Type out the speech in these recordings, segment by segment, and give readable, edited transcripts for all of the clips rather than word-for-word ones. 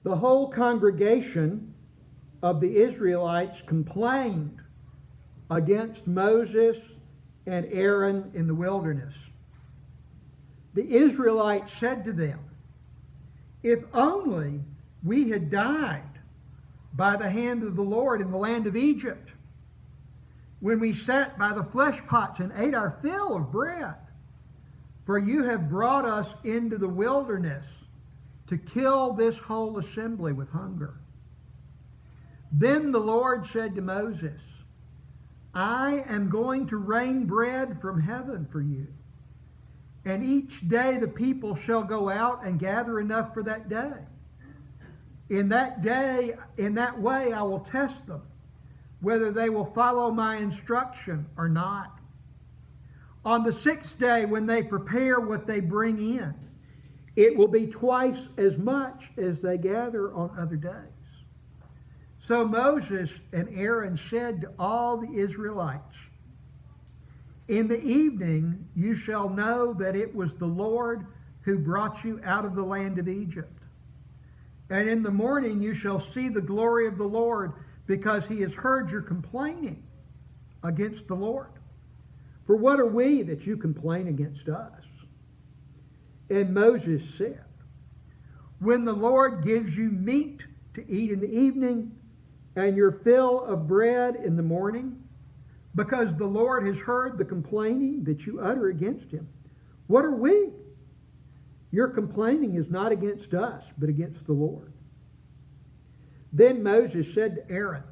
The whole congregation of the Israelites complained against Moses and Aaron in the wilderness. The Israelites said to them, "If only we had died by the hand of the Lord in the land of Egypt, when we sat by the flesh pots and ate our fill of bread. For you have brought us into the wilderness to kill this whole assembly with hunger." Then the Lord said to Moses, "I am going to rain bread from heaven for you, and each day the people shall go out and gather enough for that day. In that way I will test them, whether they will follow my instruction or not. On the sixth day, when they prepare what they bring in, it will be twice as much as they gather on other days." So Moses and Aaron said to all the Israelites, "In the evening you shall know that it was the Lord who brought you out of the land of Egypt. And in the morning you shall see the glory of the Lord, because he has heard your complaining against the Lord. For what are we that you complain against us?" And Moses said, "When the Lord gives you meat to eat in the evening, and your fill of bread in the morning, because the Lord has heard the complaining that you utter against him, what are we? Your complaining is not against us, but against the Lord." Then Moses said to Aaron,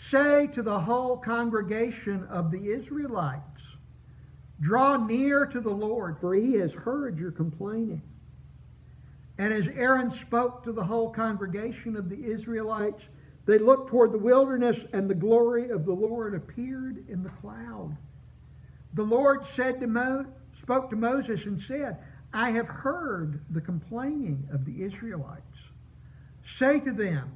"Say to the whole congregation of the Israelites, draw near to the Lord, for he has heard your complaining." And as Aaron spoke to the whole congregation of the Israelites, they looked toward the wilderness, and the glory of the Lord appeared in the cloud. The Lord spoke to Moses and said, "I have heard the complaining of the Israelites. Say to them,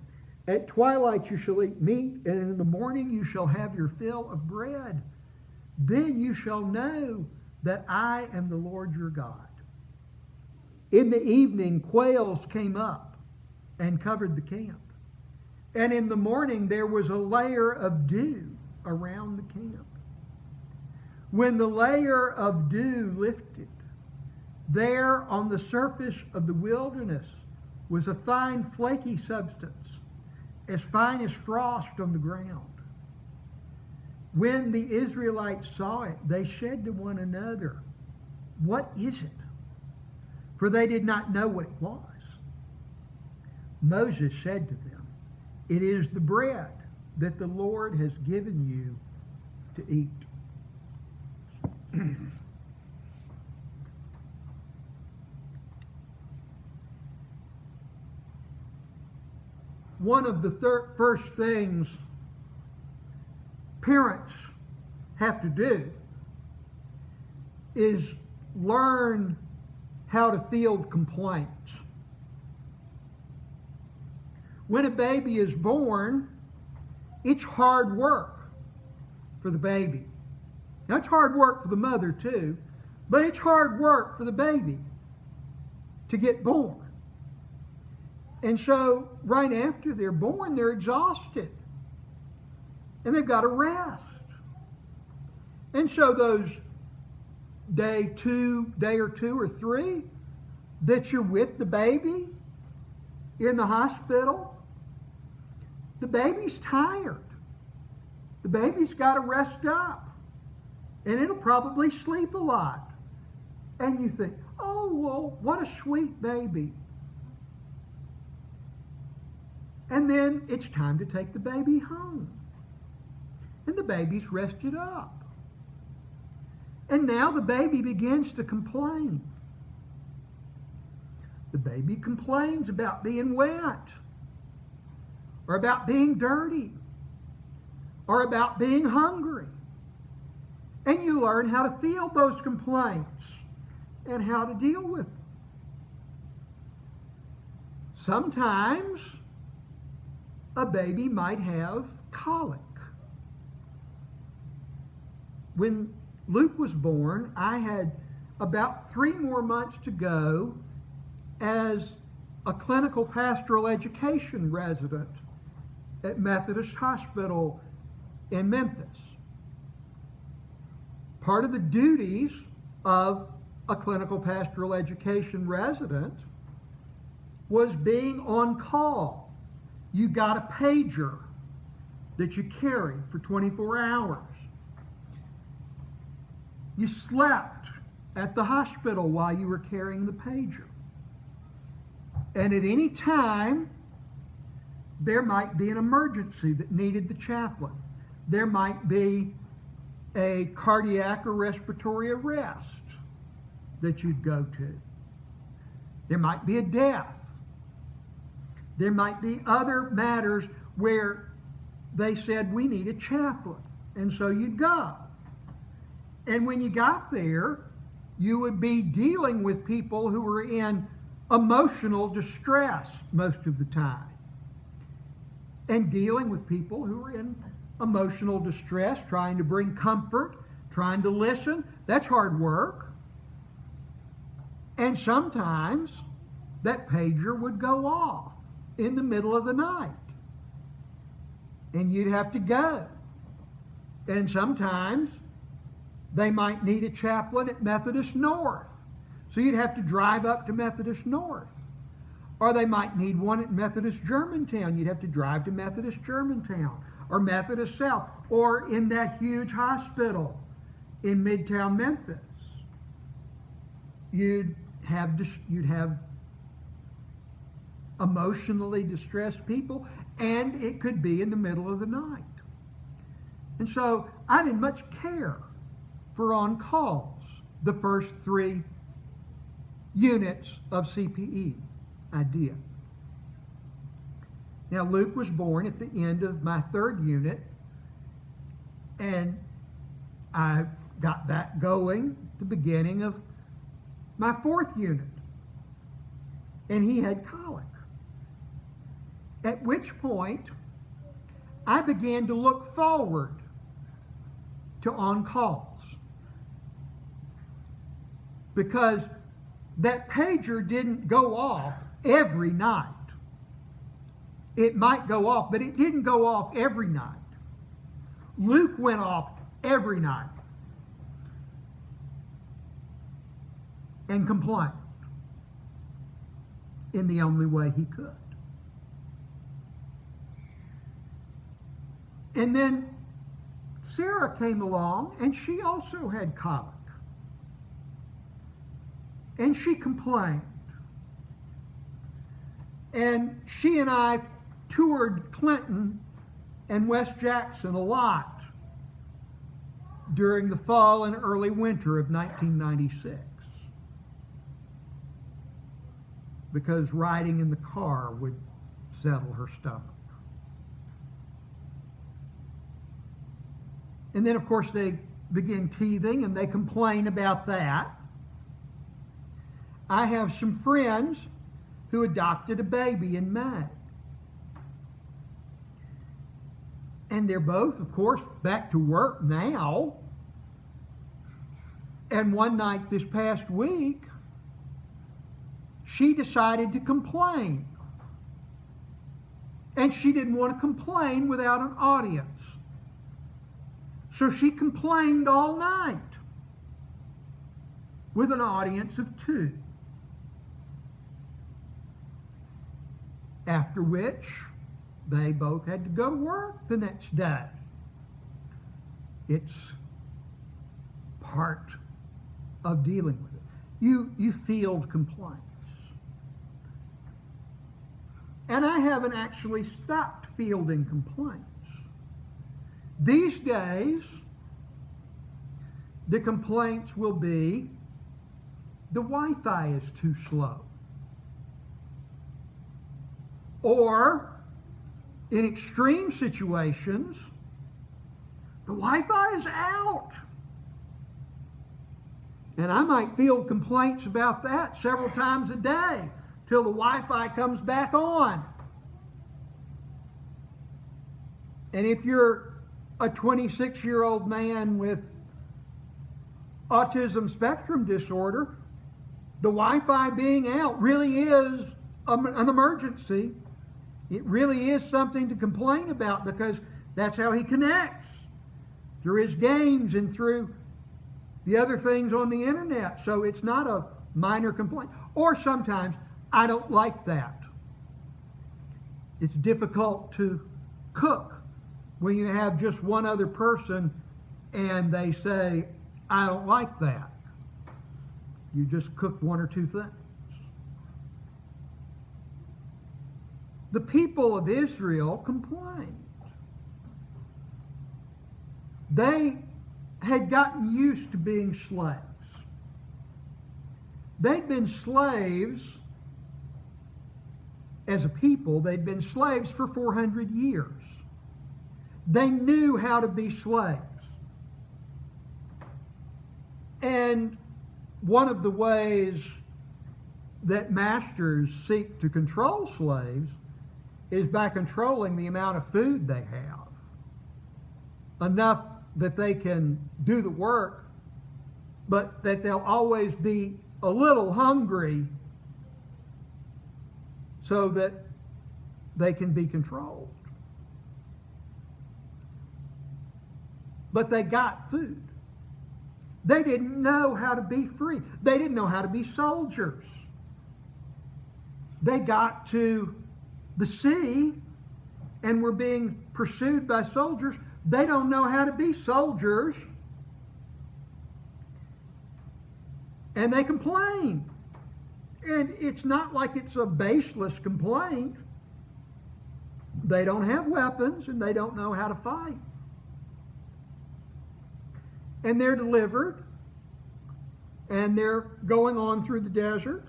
at twilight you shall eat meat, and in the morning you shall have your fill of bread. Then you shall know that I am the Lord your God." In the evening quails came up and covered the camp. And in the morning there was a layer of dew around the camp. When the layer of dew lifted, there on the surface of the wilderness was a fine flaky substance, as fine as frost on the ground. When the Israelites saw it, they said to one another, "What is it?" For they did not know what it was. Moses said to them, "It is the bread that the Lord has given you to eat." One of the first things parents have to do is learn how to field complaints. When a baby is born, it's hard work for the baby. Now, it's hard work for the mother too, but it's hard work for the baby to get born. And so, right after they're born, they're exhausted. And they've got to rest. And so those day or two or three that you're with the baby in the hospital, the baby's tired. The baby's got to rest up. And it'll probably sleep a lot. And you think, "Oh, well, what a sweet baby." And then it's time to take the baby home. And the baby's rested up. And now the baby begins to complain. The baby complains about being wet, or about being dirty, or about being hungry. And you learn how to field those complaints and how to deal with them. Sometimes a baby might have colic. When Luke was born, I had about 3 more months to go as a clinical pastoral education resident at Methodist Hospital in Memphis. Part of the duties of a clinical pastoral education resident was being on call. You got a pager that you carried for 24 hours. You slept at the hospital while you were carrying the pager. And at any time, there might be an emergency that needed the chaplain. There might be a cardiac or respiratory arrest that you'd go to. There might be a death. There might be other matters where they said, we need a chaplain. And so you'd go. And when you got there, you would be dealing with people who were in emotional distress most of the time. And dealing with people who were in emotional distress, trying to bring comfort, trying to listen. That's hard work. And sometimes that pager would go off in the middle of the night. And you'd have to go. And sometimes they might need a chaplain at Methodist North. So you'd have to drive up to Methodist North. Or they might need one at Methodist Germantown. You'd have to drive to Methodist Germantown. Or Methodist South. Or in that huge hospital in Midtown Memphis. You'd have emotionally distressed people, and it could be in the middle of the night. And so I didn't much care for on-calls, the first 3 units of CPE I did. Now Luke was born at the end of my 3rd unit, and I got that going at the beginning of my 4th unit. And he had colic. At which point, I began to look forward to on-calls. Because that pager didn't go off every night. It might go off, but it didn't go off every night. Luke went off every night and complained in the only way he could. And then Sarah came along, and she also had colic. And she complained. And she and I toured Clinton and West Jackson a lot during the fall and early winter of 1996. Because riding in the car would settle her stomach. And then, of course, they begin teething, and they complain about that. I have some friends who adopted a baby in May. And they're both, of course, back to work now. And one night this past week, she decided to complain. And she didn't want to complain without an audience. So she complained all night with an audience of 2. After which, they both had to go to work the next day. It's part of dealing with it. You field complaints. And I haven't actually stopped fielding complaints. These days, the complaints will be, the Wi-Fi is too slow. Or, in extreme situations, the Wi-Fi is out. And I might field complaints about that several times a day till the Wi-Fi comes back on. And if you're a 26-year-old man with autism spectrum disorder, the Wi-Fi being out really is an emergency, it really is something to complain about, because that's how he connects, through his games and through the other things on the internet. So it's not a minor complaint. Or sometimes, I don't like that. It's difficult to cook when you have just one other person and they say, I don't like that. You just cook one or two things. The people of Israel complained. They had gotten used to being slaves. They'd been slaves as a people. They'd been slaves for 400 years. They knew how to be slaves. And one of the ways that masters seek to control slaves is by controlling the amount of food they have. Enough that they can do the work, but that they'll always be a little hungry so that they can be controlled. But they got food. They didn't know how to be free. They didn't know how to be soldiers. They got to the sea and were being pursued by soldiers. They don't know how to be soldiers. And they complain. And it's not like it's a baseless complaint. They don't have weapons and they don't know how to fight. And they're delivered. And they're going on through the desert.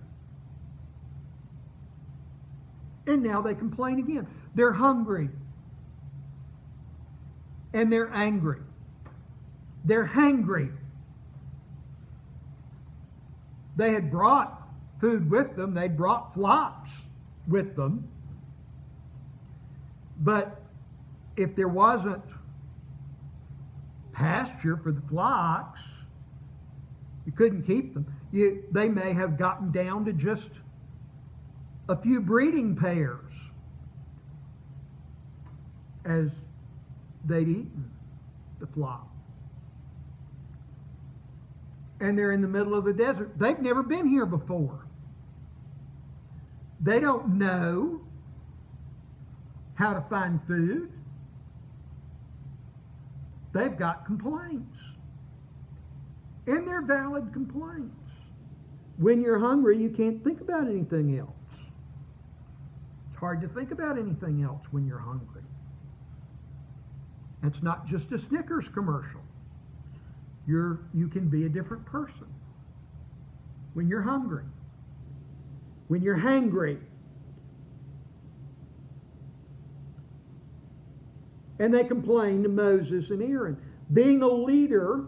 And now they complain again. They're hungry. And they're angry. They're hangry. They had brought food with them. They'd brought flocks with them. But if there wasn't pasture for the flocks, you couldn't keep them. They may have gotten down to just a few breeding pairs as they'd eaten the flock. And they're in the middle of the desert. They've never been here before. They don't know how to find food. They've got complaints. And they're valid complaints. When you're hungry, you can't think about anything else. It's hard to think about anything else when you're hungry. It's not just a Snickers commercial. You can be a different person when you're hungry, when you're hangry. And they complained to Moses and Aaron. Being a leader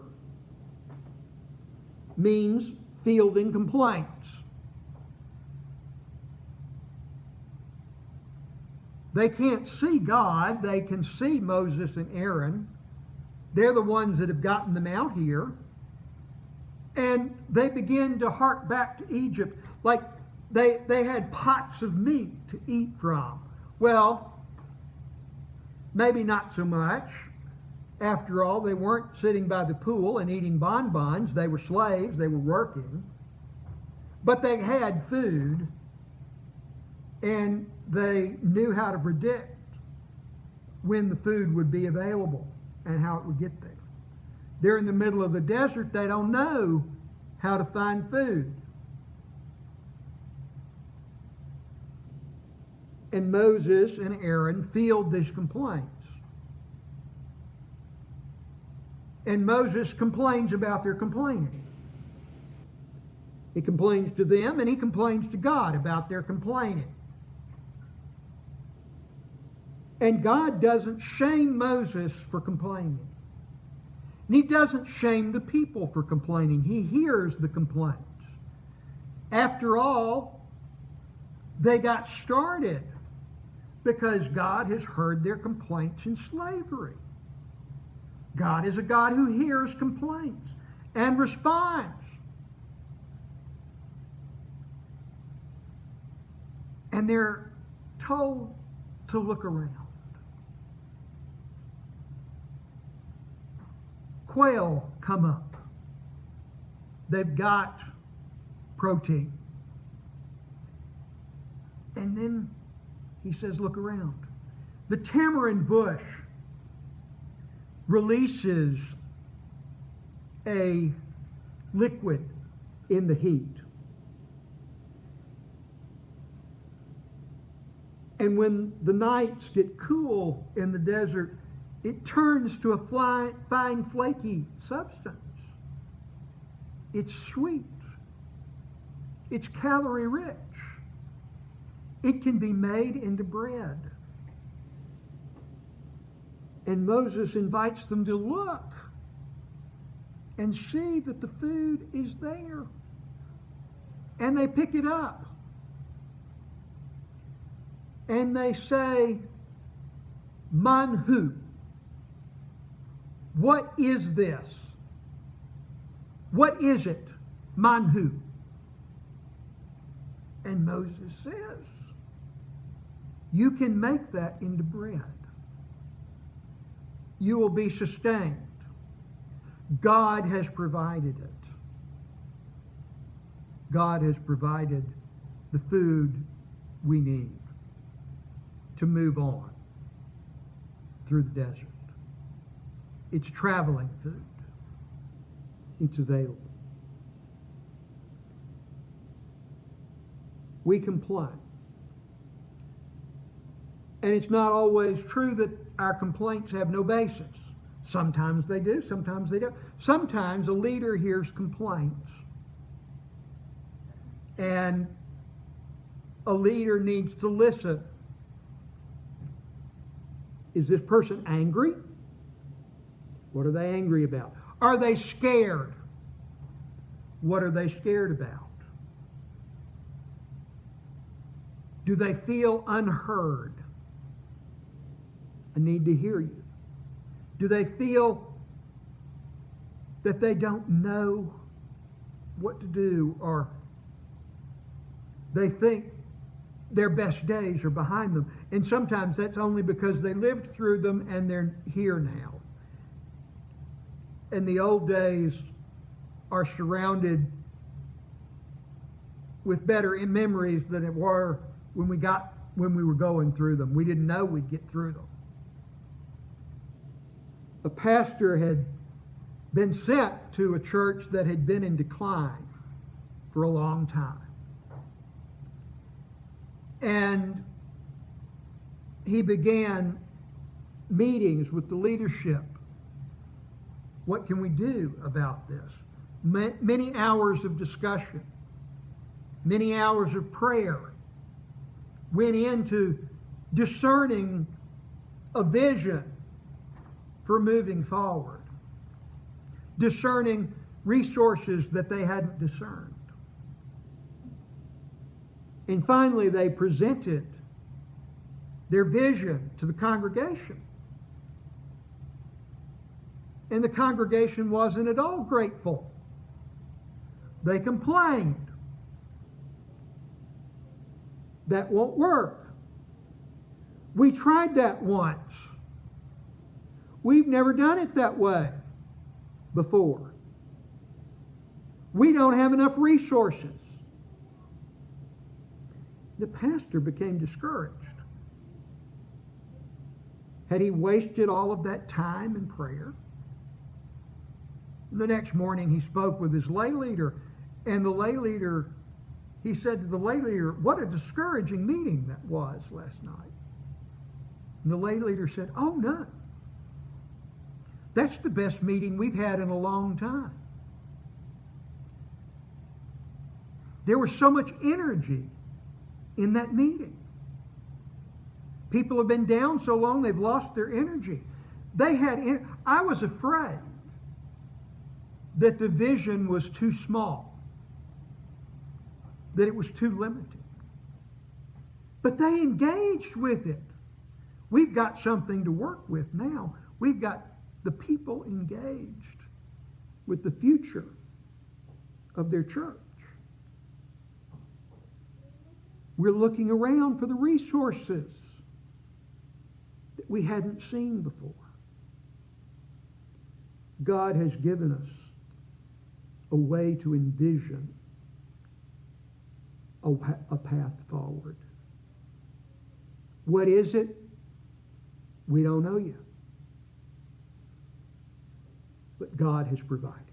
means fielding complaints. They can't see God. They can see Moses and Aaron. They're the ones that have gotten them out here. And they begin to hark back to Egypt. Like they had pots of meat to eat from. Well, maybe not so much. After all, they weren't sitting by the pool and eating bonbons. They were slaves. They were working. But they had food. And they knew how to predict when the food would be available and how it would get there. They're in the middle of the desert. They don't know how to find food. And Moses and Aaron field these complaints. And Moses complains about their complaining. He complains to them and he complains to God about their complaining. And God doesn't shame Moses for complaining. And he doesn't shame the people for complaining. He hears the complaints. After all, they got started because God has heard their complaints in slavery. God is a God who hears complaints and responds. And they're told to look around. Quail come up. They've got protein. And then he says, look around. The tamarind bush releases a liquid in the heat. And when the nights get cool in the desert, it turns to a fine, flaky substance. It's sweet. It's calorie rich. It can be made into bread. And Moses invites them to look and see that the food is there. And they pick it up. And they say, Manhu. What is this? What is it? Manhu. And Moses says, you can make that into bread. You will be sustained. God has provided it. God has provided the food we need to move on through the desert. It's traveling food. It's available. We complain. And it's not always true that our complaints have no basis. Sometimes they do, sometimes they don't. Sometimes a leader hears complaints. And a leader needs to listen. Is this person angry? What are they angry about? Are they scared? What are they scared about? Do they feel unheard? I need to hear you. Do they feel that they don't know what to do, or they think their best days are behind them? And sometimes that's only because they lived through them and they're here now. And the old days are surrounded with better memories than it were when we were going through them. We didn't know we'd get through them. A pastor had been sent to a church that had been in decline for a long time. And he began meetings with the leadership. What can we do about this? Many hours of discussion, many hours of prayer went into discerning a vision for moving forward, discerning resources that they hadn't discerned. And finally, they presented their vision to the congregation. And the congregation wasn't at all grateful. They complained. That won't work. We tried that once. We've never done it that way before. We don't have enough resources. The pastor became discouraged. Had he wasted all of that time in prayer? The next morning he spoke with his lay leader, and he said to the lay leader, what a discouraging meeting that was last night. And the lay leader said, oh, none. That's the best meeting we've had in a long time. There was so much energy in that meeting. People have been down so long they've lost their energy. I was afraid that the vision was too small, that it was too limited. But they engaged with it. We've got something to work with now. We've got the people engaged with the future of their church. We're looking around for the resources that we hadn't seen before. God has given us a way to envision a path forward. What is it? We don't know yet. But God has provided.